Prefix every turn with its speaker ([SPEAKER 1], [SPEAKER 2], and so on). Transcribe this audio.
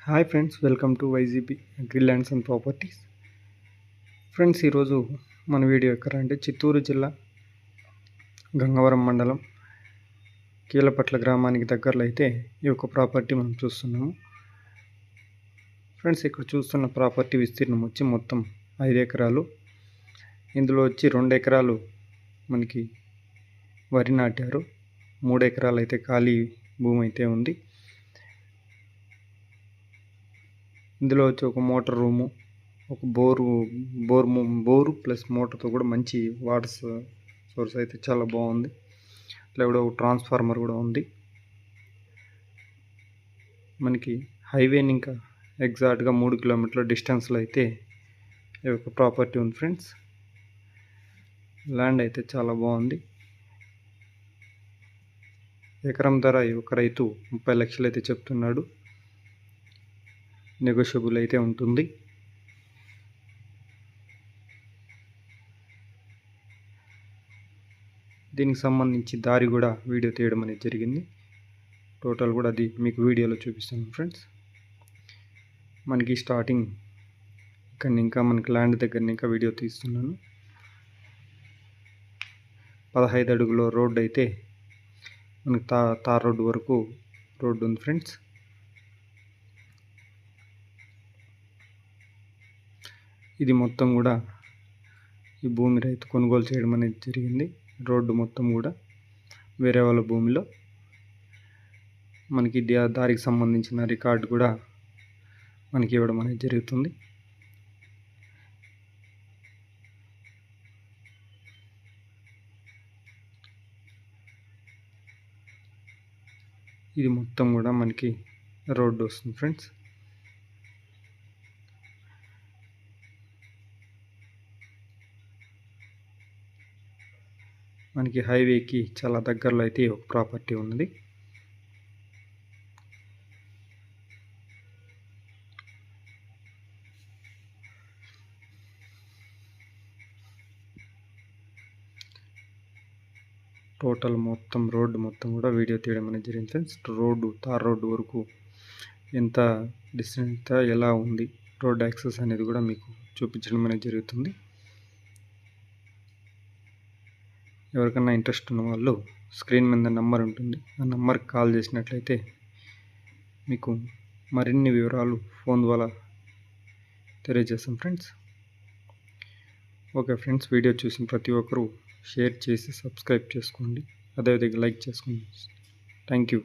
[SPEAKER 1] Hi friends, welcome to YGP agri lands and properties. Friends, ఈరోజు మన video ఎక్కడంటే చిత్తూరు జిల్లా గంగవరం మండలం కీలపట్ల గ్రామానికి దగ్గరలో అయితే ఈ యొక్క ప్రాపర్టీ మనం చూస్తున్నాము. ఫ్రెండ్స్, ఇక్కడ చూస్తున్న ప్రాపర్టీ విస్తీర్ణం వచ్చి మొత్తం 5 ఎకరాలు. ఇందులో వచ్చి 2 ఎకరాలు మనకి వరి నాటారు, 3 ఎకరాలు అయితే ఖాళీ భూమి అయితే ఉంది. ఇందులో వచ్చి ఒక మోటార్ రూము, ఒక బోరు ప్లస్ మోటార్తో కూడా మంచి వాటర్ సోర్స్ అయితే చాలా బాగుంది. ఇట్లా కూడా ఒక ట్రాన్స్ఫార్మర్ కూడా ఉంది. మనకి హైవేని ఇంకా ఎగ్జాక్ట్గా 3 కిలోమీటర్ల డిస్టెన్స్లో అయితే ఈ యొక్క ప్రాపర్టీ ఉంది. ఫ్రెండ్స్, ల్యాండ్ అయితే చాలా బాగుంది. ఎకరం ధర ఈ ఒక రైతు 30 లక్షలు అయితే చెప్తున్నాడు. నెగోషియబుల్ అయితే ఉంటుంది. దీనికి సంబంధించి దారి కూడా వీడియో తీయడం అనేది జరిగింది. టోటల్ కూడా అది మీకు వీడియోలో చూపిస్తాను. ఫ్రెండ్స్, మనకి స్టార్టింగ్ ఇక్కడ ఇంకా మనకి ల్యాండ్ దగ్గర ఇంకా వీడియో తీస్తున్నాను. 15 అడుగుల రోడ్డు అయితే మనకి తార్ రోడ్డు వరకు రోడ్డు ఉంది. ఫ్రెండ్స్, ఇది మొత్తం కూడా ఈ భూమి రైతు కొనుగోలు చేయడం అనేది జరిగింది. రోడ్డు మొత్తం కూడా వేరే వాళ్ళ భూమిలో మనకి దారికి సంబంధించిన రికార్డు కూడా మనకి ఇవ్వడం అనేది జరుగుతుంది. ఇది మొత్తం కూడా మనకి రోడ్డు వస్తుంది. ఫ్రెండ్స్, మనకి హైవేకి చాలా దగ్గరలో అయితే ఒక ప్రాపర్టీ ఉన్నది. టోటల్ మొత్తం రోడ్డు మొత్తం కూడా వీడియో తీయడం అనేది జరిగింది. ఫ్రెండ్స్, తార్ రోడ్డు వరకు ఎంత డిస్టెన్స్ ఎలా ఉంది, రోడ్ యాక్సెస్ అనేది కూడా మీకు చూపించడం అనేది జరుగుతుంది. ఎవరికైనా ఇంట్రెస్ట్ ఉన్న వాళ్ళు స్క్రీన్ మీద నెంబర్ ఉంటుంది, ఆ నెంబర్కి కాల్ చేసినట్లయితే మీకు మరిన్ని వివరాలు ఫోన్ ద్వారా తెలియజేస్తాం. ఫ్రెండ్స్, ఓకే ఫ్రెండ్స్, వీడియో చూసిన ప్రతి ఒక్కరూ షేర్ చేసి సబ్స్క్రైబ్ చేసుకోండి, అదేవిధంగా లైక్ చేసుకోండి. Thank you.